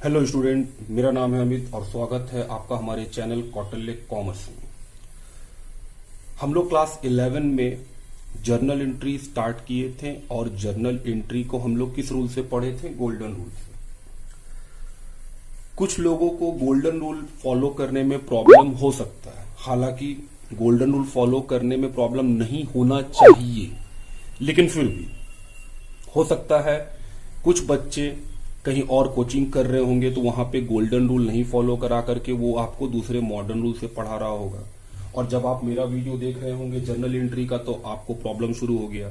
Hello student, मेरा नाम है अमित और स्वागत है आपका हमारे चैनल कौटिल्य कॉमर्स में। हम लोग क्लास 11 में जर्नल एंट्री स्टार्ट किए थे और जर्नल एंट्री को हम लोग किस रूल से पढ़े थे? गोल्डन रूल से। कुछ लोगों को गोल्डन रूल फॉलो करने में प्रॉब्लम हो सकता है, हालांकि गोल्डन रूल फॉलो करने में प्रॉब्लम नहीं होना चाहिए, लेकिन फिर भी हो सकता है कुछ बच्चे कहीं और कोचिंग कर रहे होंगे तो वहां पे गोल्डन रूल नहीं फॉलो करा करके वो आपको दूसरे मॉडर्न रूल से पढ़ा रहा होगा, और जब आप मेरा वीडियो देख रहे होंगे जर्नल एंट्री का तो आपको प्रॉब्लम शुरू हो गया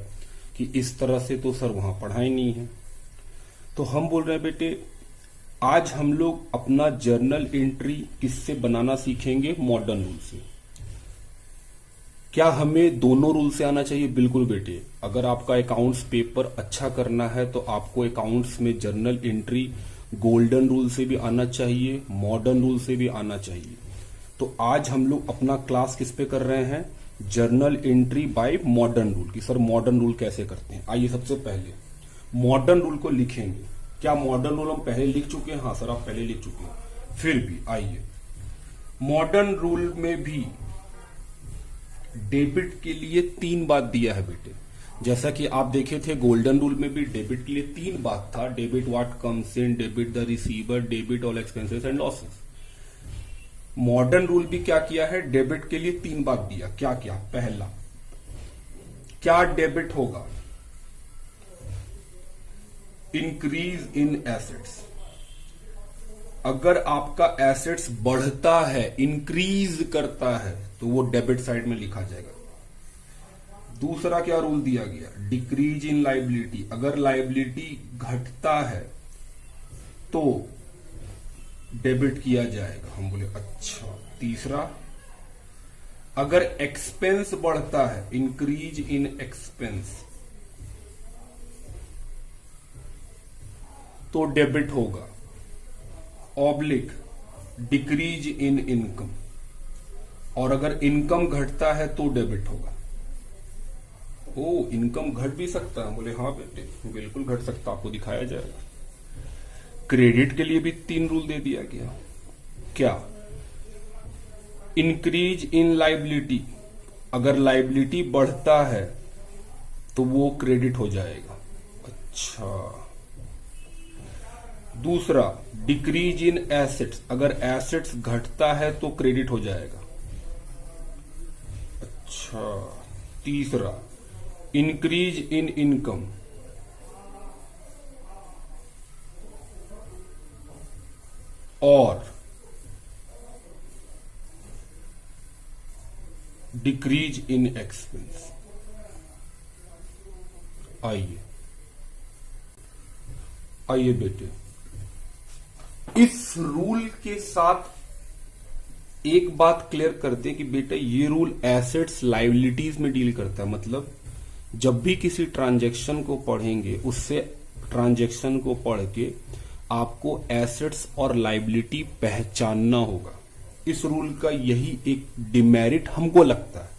कि इस तरह से तो सर वहां पढ़ाई नहीं है। तो हम बोल रहे हैं बेटे, आज हम लोग अपना जर्नल एंट्री किससे बनाना सीखेंगे? मॉडर्न रूल से। क्या हमें दोनों रूल से आना चाहिए? बिल्कुल बेटे, अगर आपका अकाउंट्स पेपर अच्छा करना है तो आपको अकाउंट्स में जर्नल एंट्री गोल्डन रूल से भी आना चाहिए, मॉडर्न रूल से भी आना चाहिए। तो आज हम लोग अपना क्लास किस पे कर रहे हैं? Journal entry bye modern rule की। सर मॉडर्न रूल कैसे करते हैं? आइए सबसे पहले मॉडर्न रूल को लिखेंगे। क्या मॉडर्न रूल हम पहले लिख चुके हैं? हाँ सर, आप पहले लिख चुके हैं। फिर भी आइए, मॉडर्न रूल में भी डेबिट के लिए 3 बात दिया है बेटे। जैसा कि आप देखे थे गोल्डन रूल में भी डेबिट के लिए 3 बात था: debit what comes in, debit the receiver, debit all expenses and losses. Modern rule भी क्या किया है? डेबिट के लिए 3 बात दिया। क्या क्या? पहला, क्या डेबिट होगा? Increase in assets. अगर आपका एसेट्स बढ़ता है, इंक्रीज करता है, तो वो डेबिट साइड में लिखा जाएगा। दूसरा क्या रूल दिया गया? Decrease in liability. अगर लायबिलिटी घटता है तो डेबिट किया जाएगा। हम बोले अच्छा। तीसरा, अगर एक्सपेंस बढ़ता है, इंक्रीज इन एक्सपेंस, तो डेबिट होगा। ऑब्लिक डिक्रीज इन इनकम, और अगर इनकम घटता है तो डेबिट होगा। ओ, इनकम घट भी सकता है? बोले हाँ बेटे, बिल्कुल घट सकता, आपको दिखाया जाएगा। क्रेडिट के लिए भी 3 रूल दे दिया गया। क्या? Increase in liability. अगर लायबिलिटी बढ़ता है तो वो क्रेडिट हो जाएगा। अच्छा। दूसरा, डिक्रीज इन एसेट्स। अगर एसेट्स घटता है तो क्रेडिट हो जाएगा। अच्छा। तीसरा, इंक्रीज इन इनकम। और डिक्रीज इन एक्सपेंस। आइए आइए बेटे, इस रूल के साथ एक बात क्लियर करते हैं कि बेटा ये रूल एसेट्स लायबिलिटीज में डील करता है। मतलब जब भी किसी ट्रांजैक्शन को पढ़ेंगे, उससे ट्रांजैक्शन को पढ़ के आपको एसेट्स और लायबिलिटी पहचानना होगा। इस रूल का यही एक डिमेरिट हमको लगता है,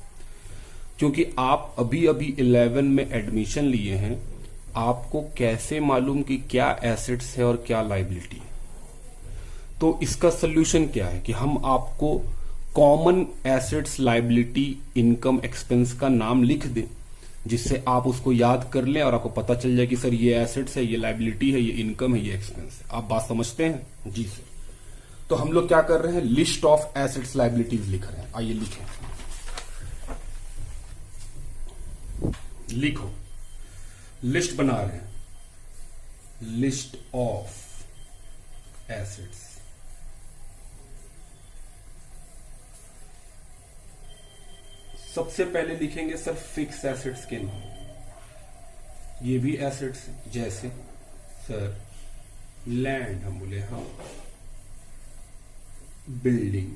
क्योंकि आप अभी अभी 11 में एडमिशन लिए हैं, आपको कैसे मालूम कि क्या एसेट्स है और क्या लायबिलिटी है? तो इसका सोल्यूशन क्या है कि हम आपको common assets, liability, income, expense का नाम लिख दें, जिससे आप उसको याद कर लें और आपको पता चल जाए कि सर ये एसेट्स है, ये लायबिलिटी है, ये इनकम है, ये एक्सपेंस है। आप बात समझते हैं? जी सर। तो हम लोग क्या कर रहे हैं? लिस्ट ऑफ एसेट्स लायबिलिटीज लिख रहे हैं। आइए लिखें। लिखो, लिस्ट बना रहे हैं। List of assets. सबसे पहले लिखेंगे सर फिक्स एसेट्स के नाम। ये भी एसेट्स हैं, जैसे सर लैंड, हम बोले हाँ, building,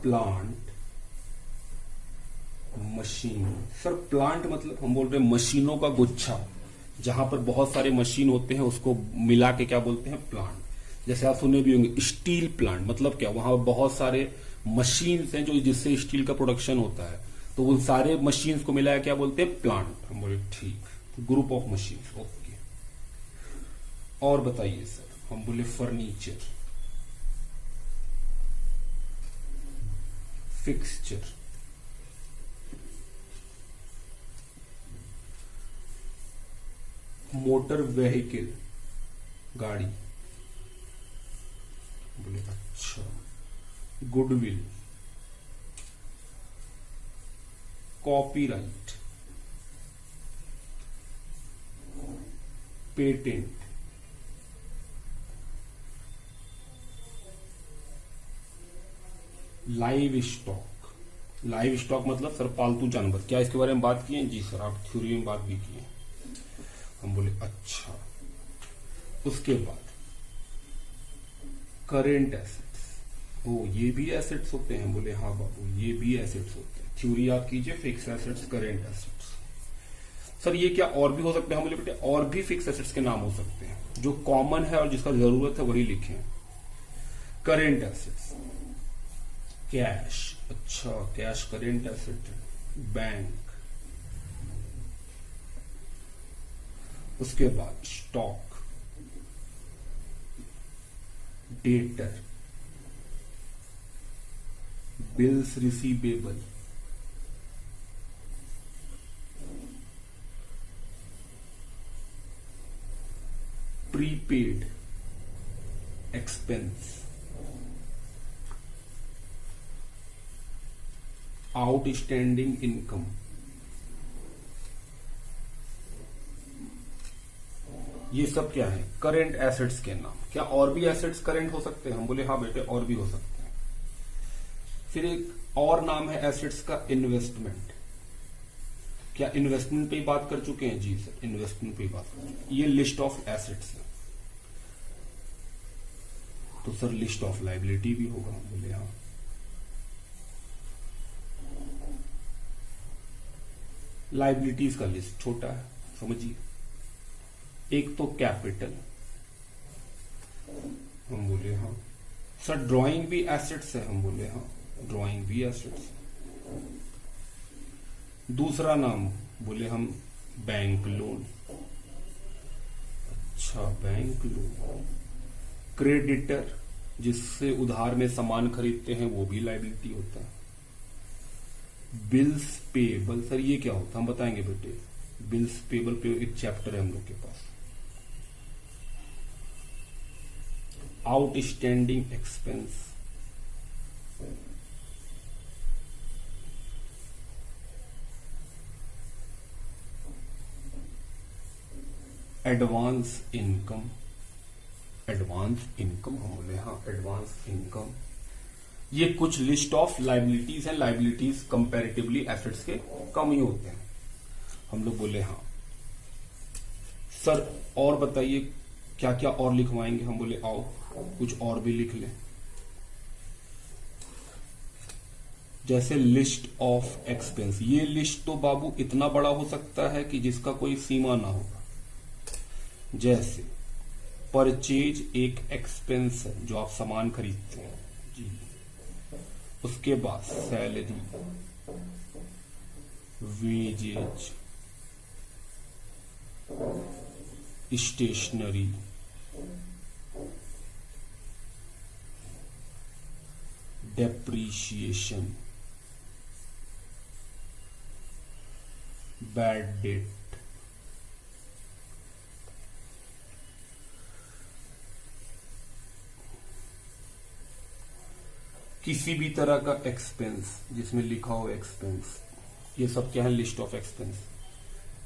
plant, machine. Sir plant मतलब हम बोल रहे हैं मशीनों का गुच्छा, जहां पर बहुत सारे मशीन होते हैं उसको मिला के क्या बोलते हैं? प्लांट। जैसे आप सुने भी होंगे स्टील प्लांट, मतलब क्या? वहां बहुत सारे मशीन हैं जो जिससे स्टील का प्रोडक्शन होता है, तो उन सारे मशीन को मिलाया क्या बोलते हैं? प्लांट। हम बोले ठीक, ग्रुप ऑफ मशीन। ओके। और बताइए सर, हम बोले फर्नीचर, फिक्सचर, मोटर व्हीकल, गाड़ी, बोले अच्छा, goodwill, copyright, patent, live stock. Live stock मतलब सर पालतू जानवर, क्या इसके बारे में बात किए? जी सर, आप थ्योरी में बात भी किए। हम बोले अच्छा। उसके बाद करेंट एसेट्स, ओ ये भी एसेट्स होते हैं? बोले हाँ बाबू, ये भी एसेट्स होते हैं। थ्योरी आप कीजिए, fix assets, current assets. Sir ये क्या और भी हो सकते हैं? हम बोले बेटे और भी फिक्स एसेट्स के नाम हो सकते हैं, जो कॉमन है और जिसका जरूरत है वही लिखें। करेंट एसेट्स, कैश, अच्छा कैश करेंट एसेट है। बैंक, उसके बाद stock, debtor, bills receivable, prepaid expense, outstanding income, ये सब क्या है? करेंट एसेट्स के नाम। क्या और भी एसेट्स करेंट हो सकते हैं? हम बोले हाँ बेटे और भी हो सकते हैं। फिर एक और नाम है एसेट्स का, इन्वेस्टमेंट। क्या इन्वेस्टमेंट पे ही बात कर चुके हैं? जी सर, इन्वेस्टमेंट पे ही बात कर चुके हैं। ये लिस्ट ऑफ एसेट्स है, तो सर लिस्ट ऑफ लाइबिलिटी भी होगा। हम बोले हाँ। लाइबिलिटीज का लिस्ट छोटा है, समझिए। एक तो कैपिटल, हम बोले हाँ। सर ड्राइंग भी एसेट्स है? हम बोले हाँ, ड्राइंग भी एसेट्स। दूसरा नाम बोले हम बैंक लोन, अच्छा बैंक लोन। क्रेडिटर, जिससे उधार में सामान खरीदते हैं, वो भी लाइबिलिटी होता है। बिल्स पेबल, सर ये क्या होता है? हम बताएंगे बेटे। बिल्स पेबल पे एक चैप्टर है हम लोग के पास। Outstanding expense, advance income, advance income, हम बोले हाँ एडवांस इनकम। ये कुछ लिस्ट ऑफ लाइबिलिटीज हैं। लाइबिलिटीज कंपैरेटिवली एसेट्स के कम ही होते हैं। हम लोग बोले हाँ। सर और बताइए क्या क्या और लिखवाएंगे? हम बोले आओ कुछ और भी लिख लें, जैसे लिस्ट ऑफ एक्सपेंस। ये लिस्ट तो बाबू इतना बड़ा हो सकता है कि जिसका कोई सीमा ना होगा। जैसे परचेज एक एक्सपेंस है, जो आप सामान खरीदते हैं जी। उसके बाद salary, wages, stationery, depreciation, bad debt, किसी भी तरह का एक्सपेंस जिसमें लिखा हो एक्सपेंस, ये सब क्या है? List of expense.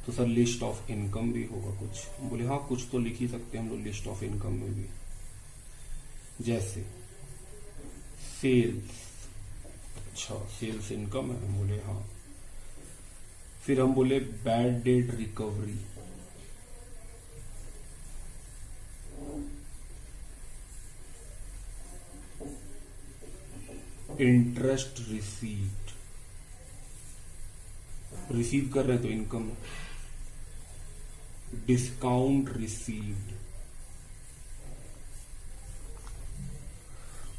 तो सर लिस्ट ऑफ इनकम भी होगा कुछ? बोले हाँ कुछ तो लिख ही सकते हैं हम लोग लिस्ट ऑफ इनकम में भी। जैसे सेल्स, अच्छा सेल्स इनकम है? हम बोले हाँ। फिर हम बोले bad debt recovery, interest received, receive कर रहे हैं तो इनकम। डिस्काउंट रिसीव्ड,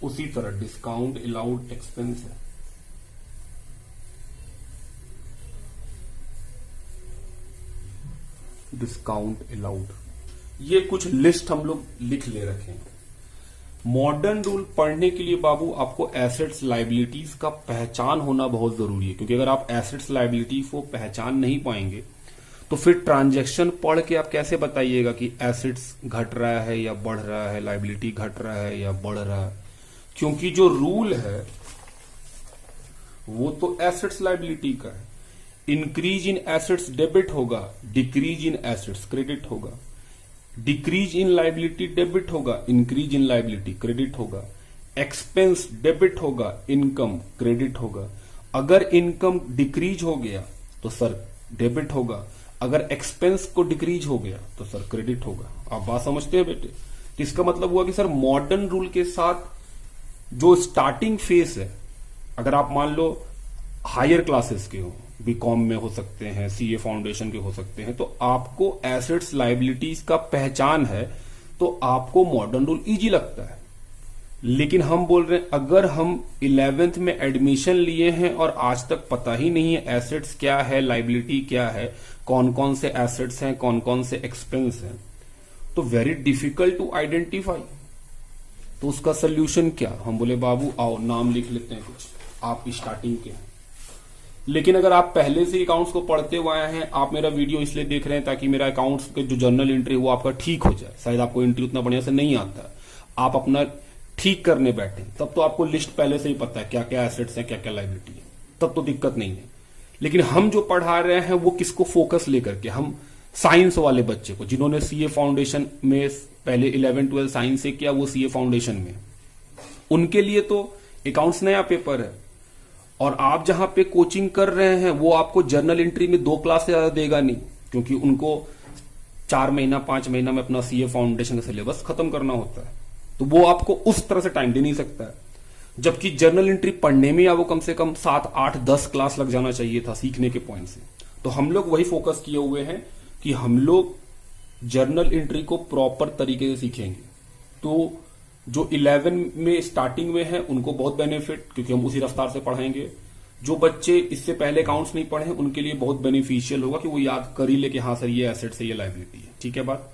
उसी तरह डिस्काउंट अलाउड एक्सपेंस है। डिस्काउंट अलाउड, ये कुछ लिस्ट हम लोग लिख ले रखे हैं। मॉडर्न रूल पढ़ने के लिए बाबू आपको एसेट्स लायबिलिटीज का पहचान होना बहुत जरूरी है, क्योंकि अगर आप एसेट्स लायबिलिटीज को पहचान नहीं पाएंगे तो फिर ट्रांजैक्शन पढ़ के आप कैसे बताइएगा कि एसेट्स घट रहा है या बढ़ रहा है, लायबिलिटी घट रहा है या बढ़ रहा है, क्योंकि जो रूल है वो तो एसेट्स लायबिलिटी का है। इंक्रीज इन एसेट्स डेबिट होगा, डिक्रीज इन एसेट्स क्रेडिट होगा, डिक्रीज इन लायबिलिटी डेबिट होगा, इंक्रीज इन लायबिलिटी क्रेडिट होगा, एक्सपेंस डेबिट होगा, इनकम क्रेडिट होगा। अगर इनकम डिक्रीज हो गया तो सर डेबिट होगा, अगर एक्सपेंस को डिक्रीज हो गया तो सर क्रेडिट होगा। आप बात समझते हैं बेटे? तो इसका मतलब हुआ कि सर मॉडर्न रूल के साथ जो स्टार्टिंग फेस है, अगर आप मान लो हायर क्लासेस के हो, बीकॉम में हो सकते हैं, सीए फाउंडेशन के हो सकते हैं, तो आपको एसेट्स लायबिलिटीज का पहचान है तो आपको मॉडर्न रूल इजी लगता है। लेकिन हम बोल रहे हैं अगर हम 11th में एडमिशन लिए हैं और आज तक पता ही नहीं है एसेट्स क्या है, लायबिलिटी क्या है, कौन कौन से एसेट्स हैं, कौन कौन से एक्सपेंस हैं, तो वेरी डिफिकल्ट टू आइडेंटिफाई। तो उसका सोल्यूशन क्या? हम बोले बाबू आओ नाम लिख लेते हैं कुछ, आप स्टार्टिंग के हैं। लेकिन अगर आप पहले से अकाउंट्स को पढ़ते हुए आए हैं, आप मेरा वीडियो इसलिए देख रहे हैं ताकि मेरा अकाउंट्स के जो जर्नल एंट्री वो आपका ठीक हो जाए। शायद आपको एंट्री उतना बढ़िया से नहीं आता, आप अपना ठीक करने बैठे तब तो आपको लिस्ट पहले से ही पता है क्या क्या एसेट्स है, क्या क्या लायबिलिटी है, तब तो दिक्कत नहीं है। लेकिन हम जो पढ़ा रहे हैं वो किसको फोकस लेकर के, हम साइंस वाले बच्चे को, जिन्होंने सीए फाउंडेशन में पहले 11-12 साइंस से किया, वो सीए फाउंडेशन में, उनके लिए तो अकाउंट्स नया पेपर है। और आप जहां पे कोचिंग कर रहे हैं वो आपको जर्नल एंट्री में 2 क्लास से ज्यादा देगा नहीं, क्योंकि उनको 4 महीना 5 महीना में अपना सीए फाउंडेशन का सिलेबस खत्म करना होता है, तो वो आपको उस तरह से टाइम दे नहीं सकता है। जबकि जर्नल एंट्री पढ़ने में आपको कम से कम 7, 8, 10 क्लास लग जाना चाहिए था सीखने के पॉइंट से। तो हम लोग वही फोकस किए हुए हैं कि हम लोग जर्नल एंट्री को प्रॉपर तरीके से सीखेंगे। तो जो 11 में स्टार्टिंग में है उनको बहुत बेनिफिट, क्योंकि हम उसी रफ्तार से पढ़ाएंगे। जो बच्चे इससे पहले अकाउंट्स नहीं पढ़े उनके लिए बहुत बेनिफिशियल होगा कि वो याद कर ही ले कि हाँ सर ये एसेट्स है, ये लायबिलिटी है, ठीक है बात।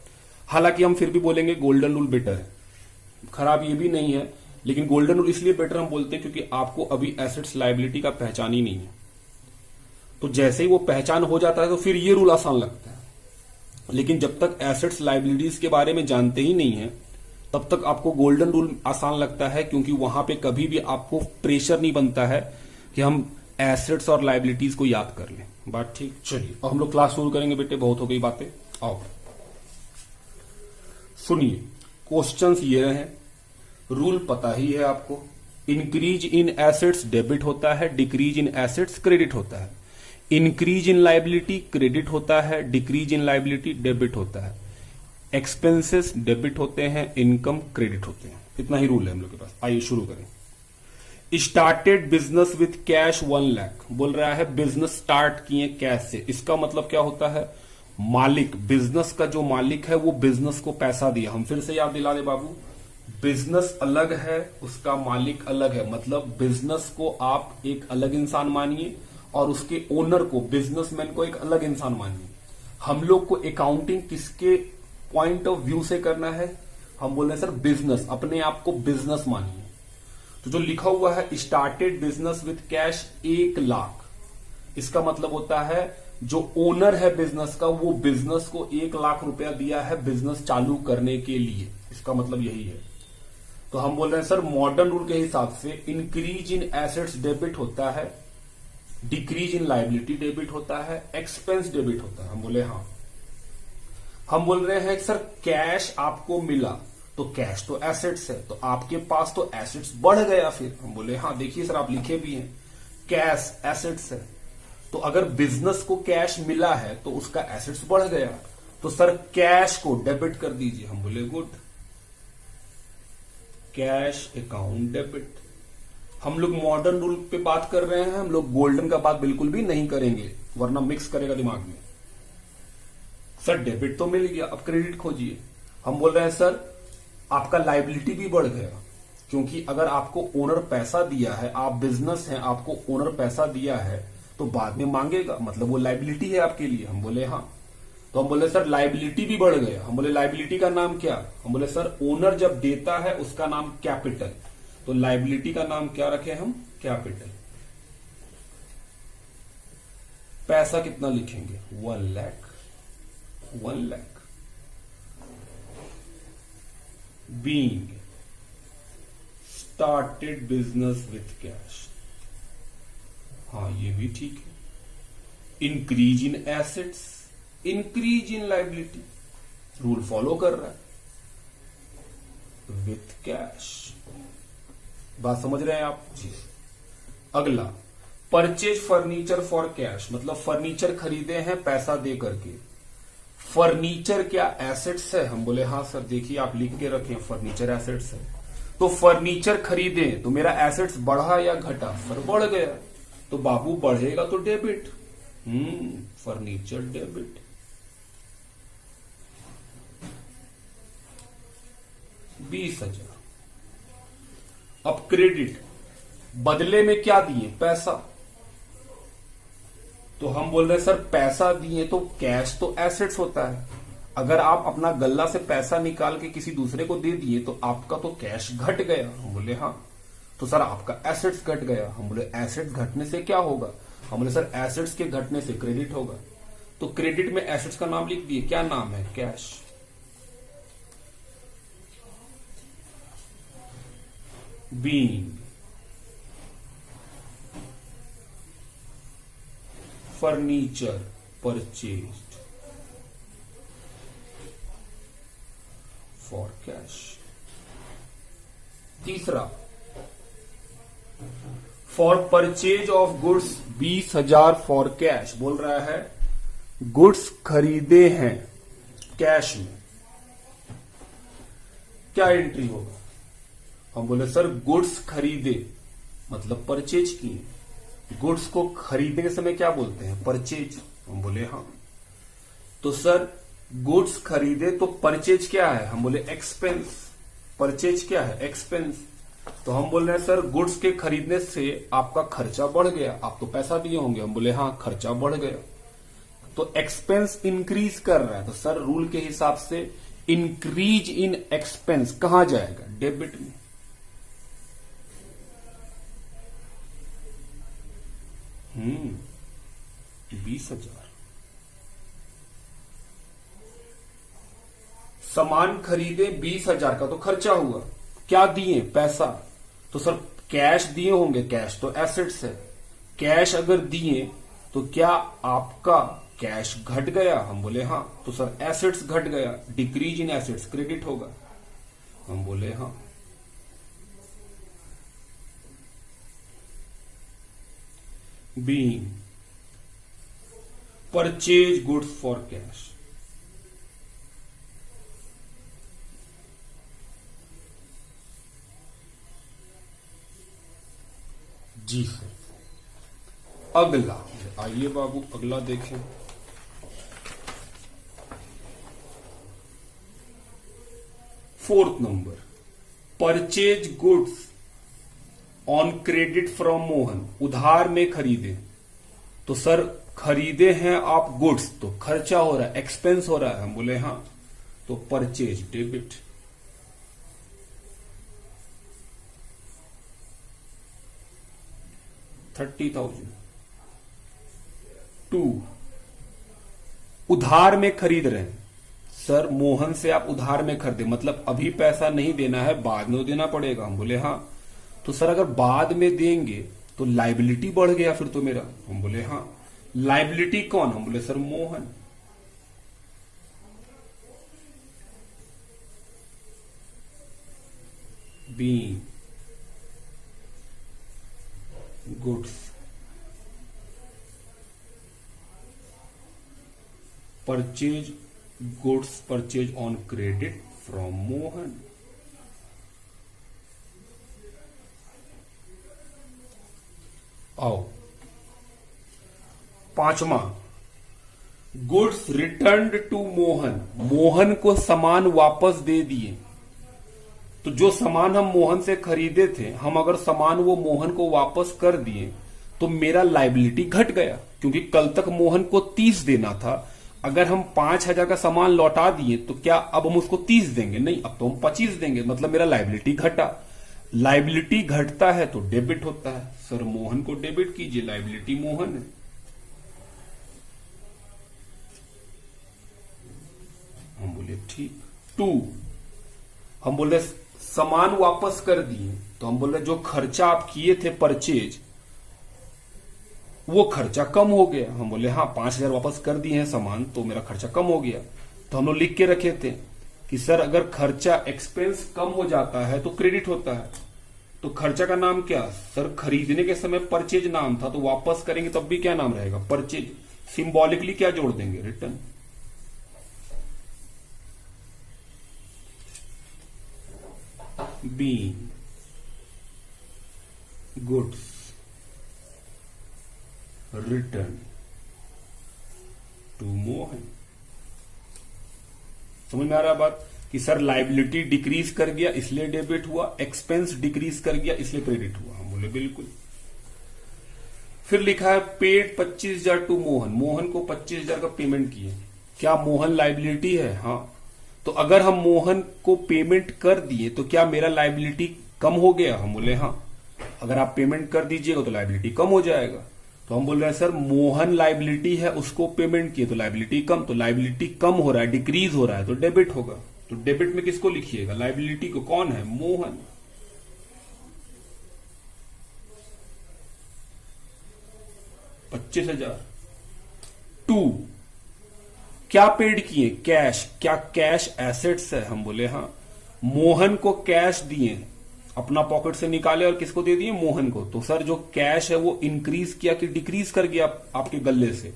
हालांकि हम फिर भी बोलेंगे गोल्डन रूल बेटर है, खराब ये भी नहीं है, लेकिन गोल्डन रूल इसलिए बेटर हम बोलते हैं क्योंकि आपको अभी एसेट्स लायबिलिटी का पहचान ही नहीं है। तो जैसे ही वो पहचान हो जाता है तो फिर ये रूल आसान लगता है। लेकिन जब तक एसेट्स लायबिलिटीज के बारे में जानते ही नहीं है तब तक आपको गोल्डन रूल आसान लगता है, क्योंकि वहां पे कभी भी आपको प्रेशर नहीं बनता है कि हम एसेट्स और लायबिलिटीज को याद कर लें। बात ठीक? चलिए अब हम लोग क्लास शुरू करेंगे बेटे, बहुत हो गई बातें। आओ सुनिए, क्वेश्चंस ये रहे, रूल पता ही है आपको। इंक्रीज इन एसेट्स डेबिट होता है, डिक्रीज इन एसेट्स क्रेडिट होता है। इंक्रीज इन लायबिलिटी क्रेडिट होता है, डिक्रीज इन लायबिलिटी डेबिट होता है। एक्सपेंसेस डेबिट होते हैं, इनकम क्रेडिट होते हैं। इतना ही रूल है हम लोग के पास। आइए शुरू करें। Started business with cash 1 lakh, बोल रहा है बिजनेस स्टार्ट किए कैश से। इसका मतलब क्या होता है? मालिक, बिजनेस का जो मालिक है वो बिजनेस को पैसा दिया। हम फिर से याद दिला दे बाबू, बिजनेस अलग है, उसका मालिक अलग है। मतलब बिजनेस को आप एक अलग इंसान मानिए और उसके ओनर को, बिजनेसमैन को एक अलग इंसान मानिए। हम लोग को अकाउंटिंग किसके पॉइंट ऑफ व्यू से करना है? हम बोल रहे हैं सर बिजनेस, अपने आप को बिजनेस मानिए। तो जो लिखा हुआ है started business with cash 1 lakh, इसका मतलब होता है जो ओनर है बिजनेस का वो बिजनेस को 1 लाख रुपया दिया है बिजनेस चालू करने के लिए। इसका मतलब यही है। तो हम बोल रहे हैं सर मॉडर्न रूल के हिसाब से इंक्रीज इन एसेट्स डेबिट होता है, डिक्रीज इन लायबिलिटी डेबिट होता है, एक्सपेंस डेबिट होता है। हम बोले हाँ। हम बोल रहे हैं सर कैश आपको मिला, तो कैश तो एसेट्स है, तो आपके पास तो एसेट्स बढ़ गया। फिर हम बोले हाँ, देखिए सर आप लिखे भी हैं कैश एसेट्स है, तो अगर बिजनेस को कैश मिला है तो उसका एसेट्स बढ़ गया, तो सर कैश को डेबिट कर दीजिए। हम बोले गुड, कैश अकाउंट डेबिट। हम लोग मॉडर्न रूल पे बात कर रहे हैं, हम लोग गोल्डन का बात बिल्कुल भी नहीं करेंगे, वरना मिक्स करेगा दिमाग में। सर डेबिट तो मिल गया, अब क्रेडिट खोजिए। हम बोल रहे हैं सर आपका लायबिलिटी भी बढ़ गया, क्योंकि अगर आपको ओनर पैसा दिया है, आप बिजनेस हैं, आपको ओनर पैसा दिया है तो बाद में मांगेगा, मतलब वो लायबिलिटी है आपके लिए। हम बोले हाँ। तो हम बोले सर लाइबिलिटी भी बढ़ गया। हम बोले लाइबिलिटी का नाम क्या? हम बोले सर ओनर जब देता है उसका नाम कैपिटल, तो लाइबिलिटी का नाम क्या रखे हम? कैपिटल। पैसा कितना लिखेंगे? 1 lakh. 1 lakh. Being started business with cash. हाँ ये भी ठीक है। Increase in assets, increase in liability, rule follow कर रहा है विथ कैश। बात समझ रहे हैं आप जी? अगला, परचेज फर्नीचर फॉर कैश, मतलब फर्नीचर खरीदे हैं पैसा दे करके। फर्नीचर क्या एसेट्स है? हम बोले हाँ सर। देखिए आप लिख के रखें फर्नीचर एसेट्स है। तो फर्नीचर खरीदे तो मेरा एसेट्स बढ़ा या घटा? सर बढ़ गया। तो बाबू बढ़ेगा तो डेबिट। Furniture debit. $20,000। अब क्रेडिट, बदले में क्या दिए? पैसा। तो हम बोल रहे हैं सर पैसा दिए तो कैश तो एसेट्स होता है। अगर आप अपना गल्ला से पैसा निकाल के किसी दूसरे को दे दिए तो आपका तो कैश घट गया। हम बोले हाँ। तो सर आपका एसेट्स घट गया। हम बोले एसेट्स घटने से क्या होगा? हम बोले सर एसेट्स के घटने से क्रेडिट होगा। तो क्रेडिट में एसेट्स का नाम लिख दिए। क्या नाम है? Cash. Being furniture purchased for cash. तीसरा, for purchase of goods 20,000 for cash. बोल रहा है गुड्स खरीदे हैं कैश में, क्या एंट्री होगा? हम बोले सर गुड्स खरीदे मतलब परचेज किए। गुड्स को खरीदने के समय क्या बोलते हैं? परचेज। हम बोले हाँ। तो सर गुड्स खरीदे तो परचेज क्या है? हम बोले एक्सपेंस। परचेज क्या है? एक्सपेंस। तो हम बोल रहे हैं सर गुड्स के खरीदने से आपका खर्चा बढ़ गया, आप तो पैसा दिए होंगे। हम बोले हाँ खर्चा बढ़ गया। तो एक्सपेंस इंक्रीज कर रहा है, तो सर रूल के हिसाब से इंक्रीज इन एक्सपेंस कहां जाएगा? डेबिट में। हम्म 20,000। सामान खरीदे 20,000 का तो खर्चा हुआ, क्या दिए? पैसा। तो सर कैश दिए होंगे, कैश तो एसेट्स है। कैश अगर दिए तो क्या आपका कैश घट गया? हम बोले हाँ। तो सर एसेट्स घट गया, डिक्रीज इन एसेट्स, क्रेडिट होगा। हम बोले हाँ। Being purchase goods for cash. जी सर। अगला आइए बाबू अगला देखें। Fourth number, purchase goods on credit from Mohan. उधार में खरीदे। तो सर खरीदे हैं आप गुड्स तो खर्चा हो रहा है, एक्सपेंस हो रहा है। हम बोले हाँ। तो परचेज डेबिट। $30,000। 2, उधार में खरीद रहे हैं। सर मोहन से आप उधार में खरीदे मतलब अभी पैसा नहीं देना है, बाद में देना पड़ेगा। हम बोले हाँ। तो सर अगर बाद में देंगे तो लाइबिलिटी बढ़ गया फिर तो मेरा। हम बोले हाँ। लाइबिलिटी कौन? हम बोले sir Mohan. Being goods purchase goods purchase on credit from Mohan. आओ 5वां, goods returned to Mohan. Mohan को सामान वापस दे दिए। तो जो सामान हम मोहन से खरीदे थे, हम अगर सामान वो मोहन को वापस कर दिए तो मेरा लाइबिलिटी घट गया, क्योंकि कल तक मोहन को 30 देना था, अगर हम 5,000 का सामान लौटा दिए तो क्या अब हम उसको 30 देंगे? नहीं, अब तो हम 25 देंगे, मतलब मेरा लायबिलिटी घटा। लायबिलिटी घटता है तो डेबिट होता है। सर मोहन को डेबिट कीजिए, लायबिलिटी मोहन है। हम बोले ठीक। 2, हम बोले सामान वापस कर दिए, तो हम बोले जो खर्चा आप किए थे परचेज, वो खर्चा कम हो गया। हम बोले हाँ, 5,000 वापस कर दिए हैं सामान, तो मेरा खर्चा कम हो गया। तो हम लोग लिख के रखे थे कि सर अगर खर्चा एक्सपेंस कम हो जाता है तो क्रेडिट होता है। तो खर्चा का नाम क्या? सर खरीदने के समय परचेज नाम था, तो वापस करेंगे तब भी क्या नाम रहेगा? परचेज। सिंबॉलिकली क्या जोड़ देंगे? Return. Being goods return to Mohan. समझ में आ रहा है बात कि सर लायबिलिटी डिक्रीज कर गया इसलिए डेबिट हुआ, एक्सपेंस डिक्रीज कर गया इसलिए क्रेडिट हुआ। हम बोले बिल्कुल। फिर लिखा है पेड 25,000 टू मोहन। मोहन को 25,000 का पेमेंट किए। क्या मोहन लायबिलिटी है? हाँ। तो अगर हम मोहन को पेमेंट कर दिए तो क्या मेरा लायबिलिटी कम हो गया? हम बोले हाँ। अगर आप पेमेंट कर दीजिएगा तो लायबिलिटी कम हो जाएगा। तो हम बोल रहे हैं सर मोहन लायबिलिटी है, उसको पेमेंट किए तो लायबिलिटी कम, तो लायबिलिटी कम हो रहा है, डिक्रीज हो रहा है, तो डेबिट होगा। तो डेबिट में किसको लिखिएगा? लायबिलिटी को। कौन है? मोहन। $25,000। 2, क्या पेड किए? कैश। क्या कैश एसेट्स है? हम बोले हाँ। मोहन को कैश दिए, अपना पॉकेट से निकाले और किसको दे दिए? मोहन को। तो सर जो कैश है वो इंक्रीज किया कि डिक्रीज कर गया आपके गले से?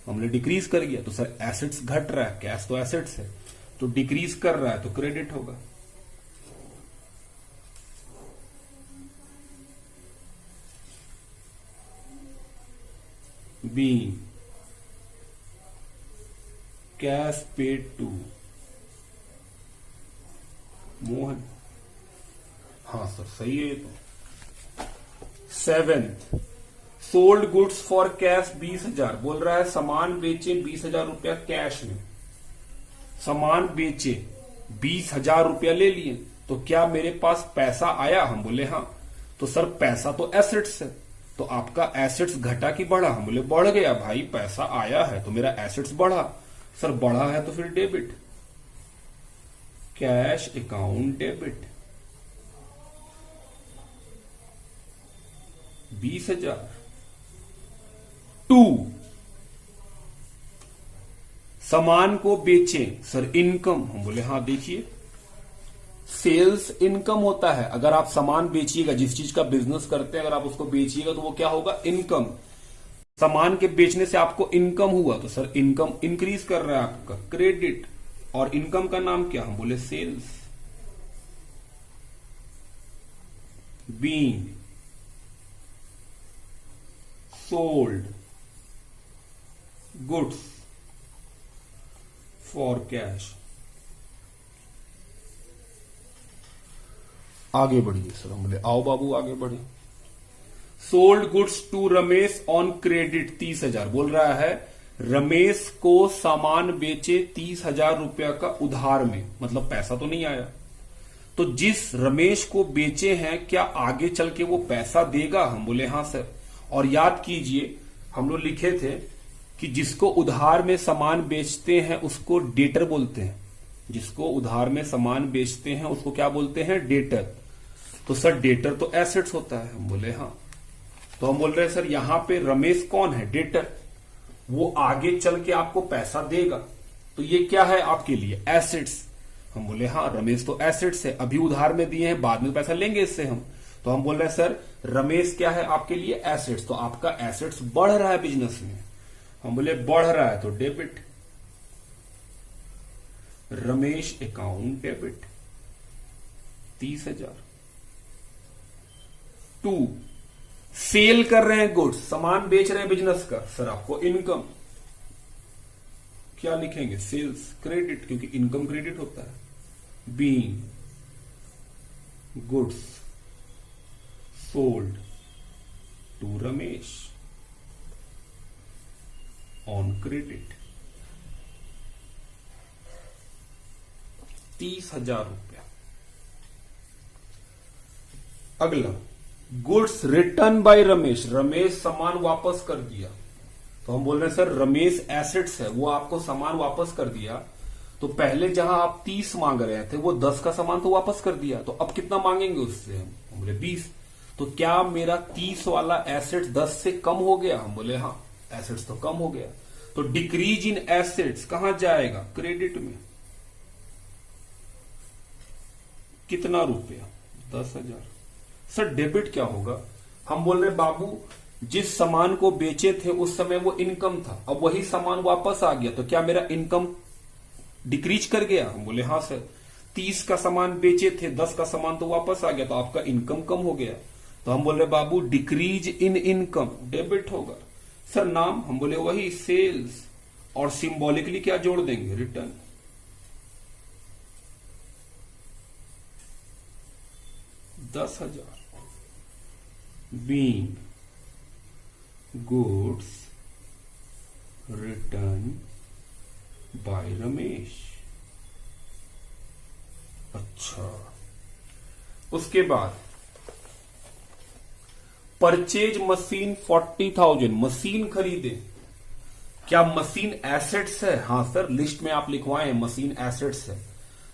हमने डिक्रीज कर गया। तो सर एसेट्स घट रहा है, कैश तो एसेट्स है, तो डिक्रीज कर रहा है तो क्रेडिट होगा। Be cash paid to Mohan. हाँ सर सही है ये तो। 7, सोल्ड गुड्स फॉर कैश 20,000। बोल रहा है सामान बेचे 20,000 रुपया कैश में। सामान बेचे 20,000 रुपया ले लिए, तो क्या मेरे पास पैसा आया? हम बोले हाँ। तो सर पैसा तो एसेट्स है, तो आपका एसेट्स घटा कि बढ़ा? हम बोले बढ़ गया भाई, पैसा आया है तो मेरा एसेट्स बढ़ा। सर बढ़ा है तो फिर डेबिट। Cash account debit. 20,000। 2, सामान को बेचे। Sir income. हम बोले हाँ। देखिए सेल्स इनकम होता है। अगर आप सामान बेचिएगा, जिस चीज का बिजनेस करते हैं, अगर आप उसको बेचिएगा तो वो क्या होगा? इनकम। सामान के बेचने से आपको इनकम हुआ, तो सर इनकम इंक्रीज कर रहा है आपका, क्रेडिट। और इनकम का नाम क्या? हम बोले sales. Being sold goods for cash. आगे बढ़िए सर। हम बोले आओ बाबू आगे बढ़े। Sold goods to Ramesh on credit 30,000। बोल रहा है रमेश को सामान बेचे 30,000 रुपया का उधार में, मतलब पैसा तो नहीं आया। तो जिस रमेश को बेचे हैं क्या आगे चल के वो पैसा देगा? हम बोले हाँ सर। और याद कीजिए हम लोग लिखे थे कि जिसको उधार में सामान बेचते हैं उसको डेटर बोलते हैं। जिसको उधार में सामान बेचते हैं उसको क्या बोलते हैं? डेटर। तो सर डेटर तो एसेट्स होता है। हम बोले हाँ। तो हम बोल रहे हैं सर यहां पे रमेश कौन है? डेटर। वो आगे चल के आपको पैसा देगा, तो ये क्या है आपके लिए? एसेट्स। हम बोले हाँ रमेश तो एसेट्स है, अभी उधार में दिए हैं, बाद में पैसा लेंगे इससे हम। तो हम बोल रहे हैं सर रमेश क्या है आपके लिए? एसेट्स। तो आपका एसेट्स बढ़ रहा है बिजनेस में। हम बोले बढ़ रहा है तो debit. Ramesh account debit 30,000। 2, sale कर रहे हैं गुड्स, सामान बेच रहे हैं बिजनेस का, सर आपको इनकम। क्या लिखेंगे? सेल्स, क्रेडिट, क्योंकि इनकम क्रेडिट होता है। Being goods sold to Ramesh on credit. 30,000 रुपया। अगला, goods return by Ramesh, Ramesh सामान वापस कर दिया। तो हम बोल रहे हैं सर रमेश एसेट्स है, वो आपको सामान वापस कर दिया। तो पहले जहां आप 30 मांग रहे थे वो 10 का सामान तो वापस कर दिया, तो अब कितना मांगेंगे उससे? हम बोले 20। तो क्या मेरा 30 वाला एसेट्स 10 से कम हो गया? हम बोले हाँ, एसेट्स तो कम हो गया। तो डिक्रीज इन एसेट्स कहां जाएगा? क्रेडिट में। कितना रुपया? 10,000। सर डेबिट क्या होगा? हम बोल रहे बाबू जिस सामान को बेचे थे उस समय वो इनकम था, अब वही सामान वापस आ गया, तो क्या मेरा इनकम डिक्रीज कर गया? हम बोले हाँ सर। 30 का सामान बेचे थे, 10 का सामान तो वापस आ गया, तो आपका इनकम कम हो गया। तो हम बोल रहे बाबू डिक्रीज इन इनकम डेबिट होगा। सर नाम? हम बोले वही सेल्स, और सिंबॉलिकली क्या जोड़ देंगे? Return. $10,000 being goods return by Ramesh. अच्छा, उसके बाद परचेज मशीन 40,000, मशीन खरीदे। क्या मशीन एसेट्स है? हाँ सर, लिस्ट में आप लिखवाए हैं मशीन एसेट्स है।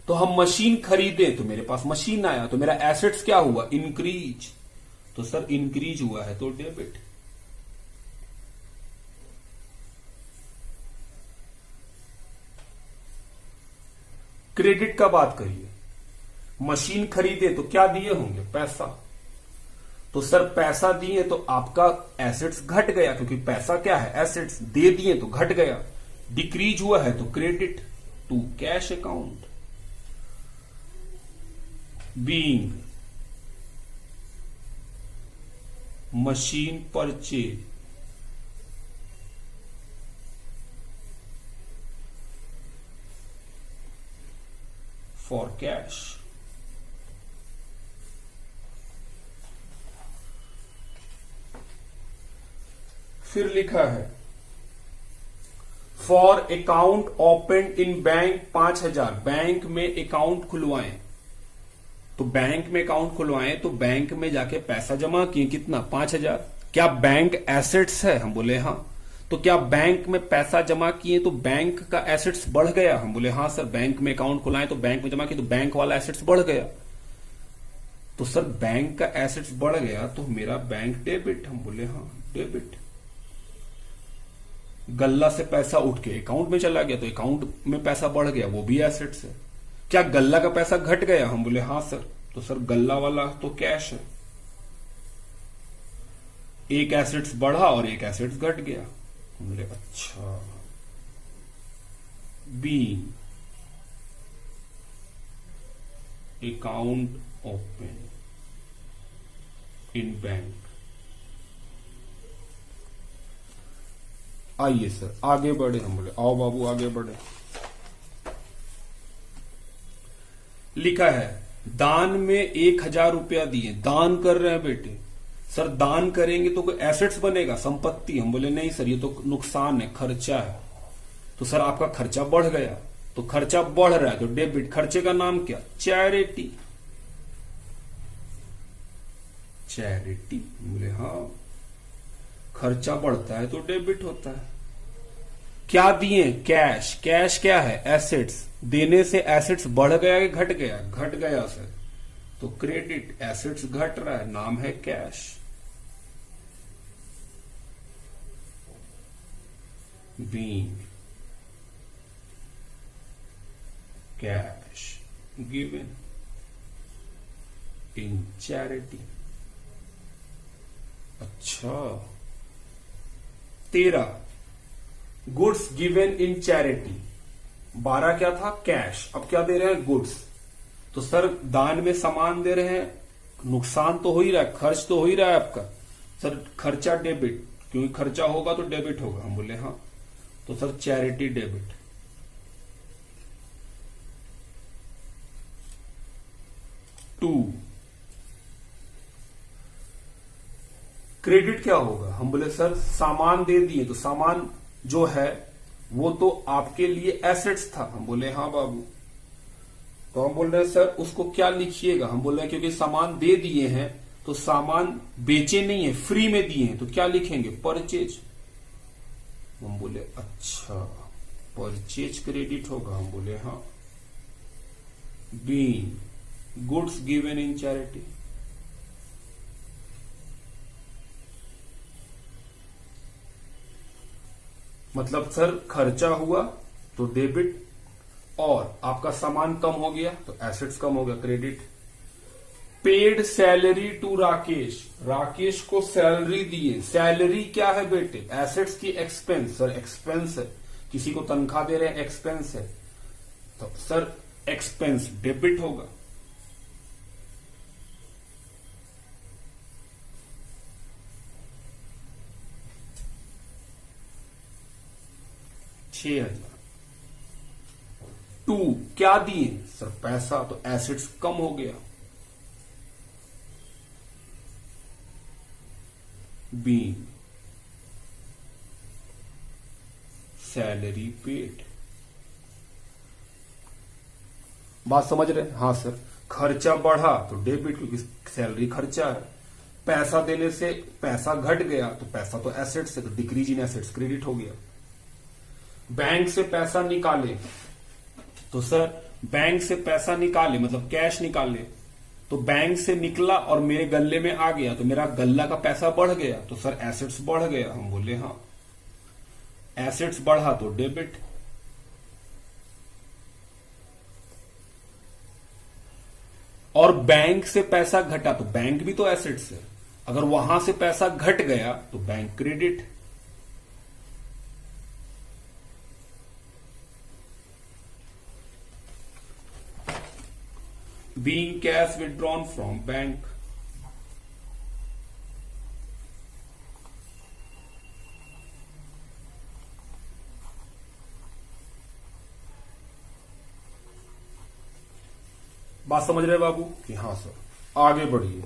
तो हम मशीन खरीदे तो मेरे पास मशीन आया, तो मेरा एसेट्स क्या हुआ? इंक्रीज। तो सर इंक्रीज हुआ है तो डेबिट। क्रेडिट का बात करिए, मशीन खरीदे तो क्या दिए होंगे? पैसा। तो सर पैसा दिए तो आपका एसेट्स घट गया, क्योंकि पैसा क्या है? एसेट्स। दे दिए तो घट गया। डिक्रीज हुआ है तो credit to cash account. Being machine purchase for cash. फिर लिखा है for account open in bank 5,000, bank में अकाउंट खुलवाएं। तो बैंक में अकाउंट खुलवाएं तो बैंक में जाके पैसा जमा किए, कितना? 5,000। क्या बैंक एसेट्स है? हम बोले हाँ। तो क्या बैंक में पैसा जमा किए तो बैंक का एसेट्स बढ़ गया? हम बोले हाँ सर। बैंक में अकाउंट खुलाएं तो बैंक में जमा किए तो बैंक वाला एसेट्स बढ़ गया। तो सर बैंक का एसेट्स बढ़ गया तो मेरा बैंक डेबिट। हम बोले हाँ डेबिट। गल्ला से पैसा उठ के अकाउंट में चला गया तो अकाउंट में पैसा बढ़ गया, वो भी एसेट्स है। क्या गल्ला का पैसा घट गया? हम बोले हाँ सर। तो सर गल्ला वाला तो कैश है। एक एसेट्स बढ़ा और एक एसेट्स घट गया। हम बोले अच्छा। Be account open in bank. आइए सर आगे बढ़े। हम बोले आओ बाबू आगे बढ़े। लिखा है दान में 1,000 रुपया दिए, दान कर रहे हैं बेटे। सर दान करेंगे तो कोई एसेट्स बनेगा? संपत्ति। हम बोले नहीं सर, ये तो नुकसान है, खर्चा है। तो सर आपका खर्चा बढ़ गया, तो खर्चा बढ़ रहा है तो डेबिट। खर्चे का नाम क्या? चैरिटी। चैरिटी। बोले हाँ, खर्चा बढ़ता है तो डेबिट होता है। क्या दिए? कैश। कैश क्या है? एसेट्स। देने से एसेट्स बढ़ गया कि घट गया? घट गया सर, तो क्रेडिट। एसेट्स घट रहा है, नाम है cash. Being cash given in charity. अच्छा। 13 गुड्स गिवन इन चैरिटी। 12 क्या था? कैश। अब क्या दे रहे हैं? गुड्स। तो सर दान में सामान दे रहे हैं, नुकसान तो हो ही रहा है, खर्च तो हो ही रहा है आपका। सर खर्चा डेबिट, क्योंकि खर्चा होगा तो डेबिट होगा। हम बोले हाँ। तो सर चैरिटी डेबिट। 2 क्रेडिट क्या होगा? हम बोले सर सामान दे दिए तो सामान जो है वो तो आपके लिए एसेट्स था। हम बोले हाँ बाबू। तो हम बोल रहे हैं सर उसको क्या लिखिएगा, हम बोल रहे हैं क्योंकि सामान दे दिए हैं तो सामान बेचे नहीं है, फ्री में दिए हैं, तो क्या लिखेंगे, परचेज। हम बोले अच्छा परचेज क्रेडिट होगा, हम बोले हाँ। Being goods given in charity, मतलब सर खर्चा हुआ तो डेबिट, और आपका सामान कम हो गया तो एसेट्स कम हो गया, credit. Paid salary to Rakesh, Rakesh को सैलरी दिए, सैलरी क्या है बेटे, एसेट्स की एक्सपेंस, सर एक्सपेंस है, किसी को तनख्वाह दे रहे हैं एक्सपेंस है, तो सर एक्सपेंस डेबिट होगा। $6,000। टू क्या दिए, सर पैसा, तो एसेट्स कम हो गया। बी सैलरी पेड, बात समझ रहे हैं, हाँ सर। खर्चा बढ़ा तो डेबिट क्योंकि सैलरी खर्चा है, पैसा देने से पैसा घट गया तो पैसा तो एसेट्स है, तो डिक्रीज इन एसेट्स क्रेडिट हो गया। बैंक से पैसा निकाले तो सर बैंक से पैसा निकाले मतलब कैश निकाले, तो बैंक से निकला और मेरे गल्ले में आ गया तो मेरा गल्ला का पैसा बढ़ गया, तो सर एसेट्स बढ़ गया, हम बोले हाँ। एसेट्स बढ़ा तो डेबिट। और बैंक से पैसा घटा तो बैंक भी तो एसेट्स है, अगर वहां से पैसा घट गया तो bank credit. Being cash withdrawn from bank, बात समझ रहे बाबू कि हाँ सर। आगे बढ़िए,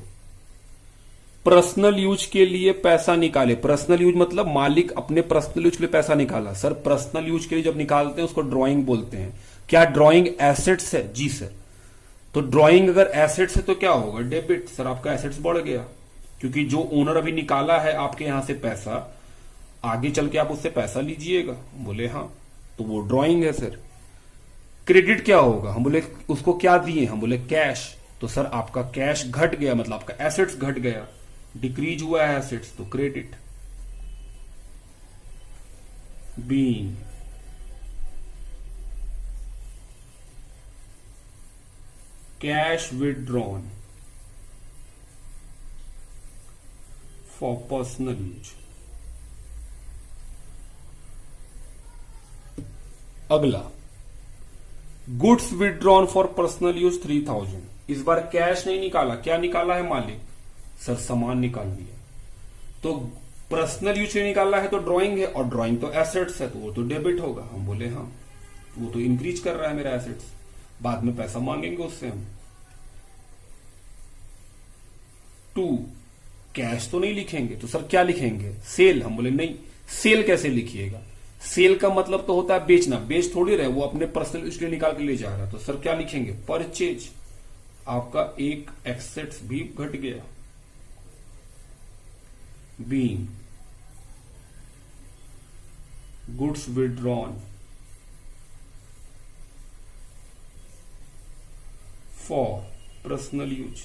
पर्सनल यूज के लिए पैसा निकाले, पर्सनल यूज मतलब मालिक अपने पर्सनल यूज के लिए पैसा निकाला। सर पर्सनल यूज के लिए जब निकालते हैं उसको ड्राइंग बोलते हैं। क्या ड्राइंग एसेट्स है, जी सर। तो ड्राइंग अगर एसेट्स है तो क्या होगा, डेबिट। सर आपका एसेट्स बढ़ गया क्योंकि जो ओनर अभी निकाला है आपके यहां से पैसा, आगे चल के आप उससे पैसा लीजिएगा, बोले हाँ, तो वो ड्राइंग है सर। क्रेडिट क्या होगा, हम बोले उसको क्या दिए, हम बोले कैश, तो सर आपका कैश घट गया मतलब आपका एसेट्स घट गया, डिक्रीज हुआ है एसेट्स, तो credit. Being cash withdrawn for personal use। अगला goods withdrawn for personal use 3,000। इस बार कैश नहीं निकाला, क्या निकाला है मालिक, सर सामान निकाल दिया। तो पर्सनल यूज से निकाला है तो ड्राइंग है, और ड्राइंग तो एसेट्स है तो वो तो डेबिट होगा, हम बोले हाँ, वो तो इंक्रीज कर रहा है मेरा एसेट्स, बाद में पैसा मांगेंगे उससे हम। टू कैश तो नहीं लिखेंगे, तो सर क्या लिखेंगे, सेल, हम बोले नहीं, सेल कैसे लिखिएगा, सेल का मतलब तो होता है बेचना, बेच थोड़ी रहे, वो अपने पर्सनल इसलिए निकाल के ले जा रहा है, तो सर क्या लिखेंगे, परचेज। आपका एक एसेट्स भी घट गया। Being goods withdrawn for personal use.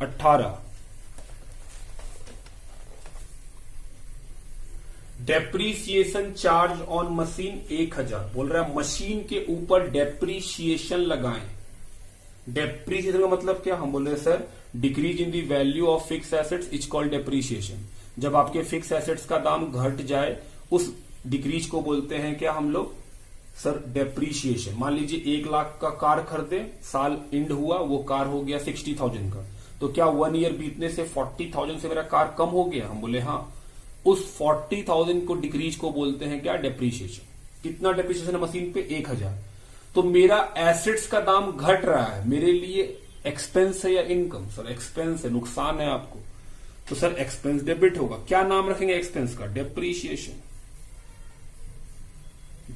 18 depreciation charge on machine 1,000। बोल रहा है मशीन के ऊपर डेप्रीसिएशन लगाएं। डेप्रीसिएशन का मतलब क्या, हम बोल रहे हैं sir decrease in the value of fix assets is called depreciation. जब आपके फिक्स एसेट्स का दाम घट जाए उस डिक्रीज को बोलते हैं क्या हम लोग, सर डेप्रीसिएशन। मान लीजिए 1 लाख का कार खरीदे, साल एंड हुआ, वो कार हो गया 60,000 का, तो क्या 1 ईयर बीतने से 40,000 से मेरा कार कम हो गया, हम बोले हाँ। उस 40,000 को डिक्रीज को बोलते हैं क्या, डेप्रीसिएशन। कितना डेप्रीसिएशन है मशीन पे, 1,000। तो मेरा एसेट्स का दाम घट रहा है, मेरे लिए एक्सपेंस है या इनकम, सर एक्सपेंस है, नुकसान है आपको, तो सर एक्सपेंस डेबिट होगा। क्या नाम रखेंगे एक्सपेंस का, डेप्रीसिएशन।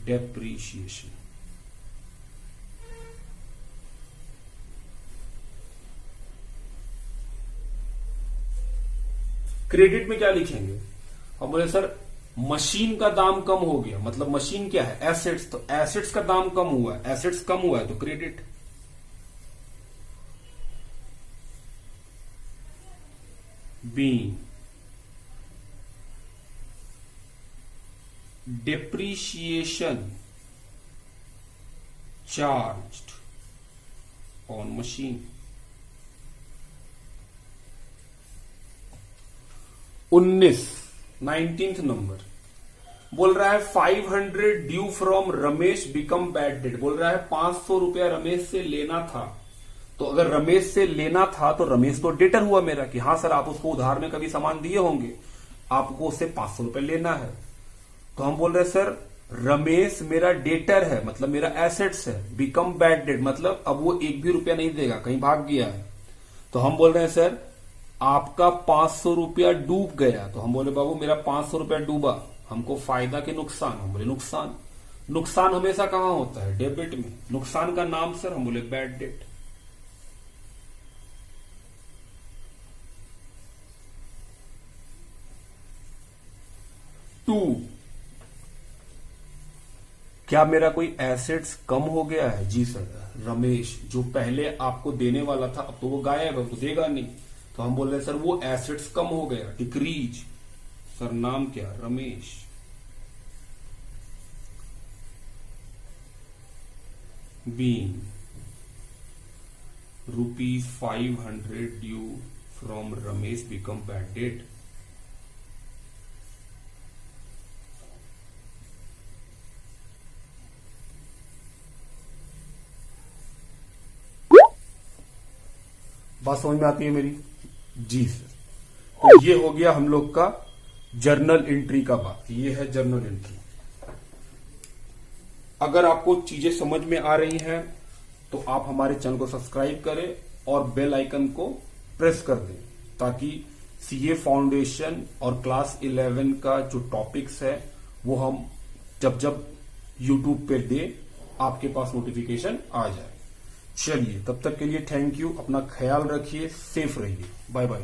डेप्रीसिएशन क्रेडिट में क्या लिखेंगे? हम बोले सर मशीन का दाम कम हो गया, मतलब मशीन क्या है? एसेट्स। तो एसेट्स का दाम कम हुआ है, एसेट्स कम हुआ है तो credit. Be depreciation charged on machine। 19th नंबर बोल रहा है 500 due from Ramesh become bad debt. बोल रहा है 500 रुपया रमेश से लेना था। तो अगर रमेश से लेना था तो रमेश तो डेटर हुआ मेरा, कि हाँ सर आप उसको उधार में कभी सामान दिए होंगे, आपको उससे 500 रुपए लेना है। तो हम बोल रहे हैं सर रमेश मेरा डेटर है, मतलब मेरा एसेट्स है। बिकम बैड डेट मतलब अब वो एक भी रुपया नहीं देगा, कहीं भाग गया है। तो हम बोल रहे हैं सर आपका 500 रुपया डूब गया। तो हम बोले बाबू मेरा 500 रुपया डूबा, हमको फायदा के नुकसान? हम बोले नुकसान। नुकसान हमेशा कहां होता है? डेबिट में। नुकसान का नाम सर? हम बोले बैड डेट। टू, क्या मेरा कोई एसेट्स कम हो गया है? जी सर। रमेश जो पहले आपको देने वाला था अब तो वो गायब है, तो देगा नहीं। तो हम बोल रहे हैं सर वो एसेट्स कम हो गया, डिक्रीज। सर नाम क्या? Ramesh. Be ₹500 due from Ramesh become bad debt. बात समझ में आती है मेरी? जी सर। तो ये हो गया हम लोग का जर्नल एंट्री का बात। ये है जर्नल एंट्री। अगर आपको चीजें समझ में आ रही हैं तो आप हमारे चैनल को सब्सक्राइब करें और बेल आइकन को प्रेस कर दें, ताकि सीए फाउंडेशन और क्लास 11 का जो टॉपिक्स है वो हम जब जब यूट्यूब पे दे आपके पास नोटिफिकेशन आ जाए। चलिए तब तक के लिए थैंक यू। अपना ख्याल रखिए, सेफ रहिए। Bye bye.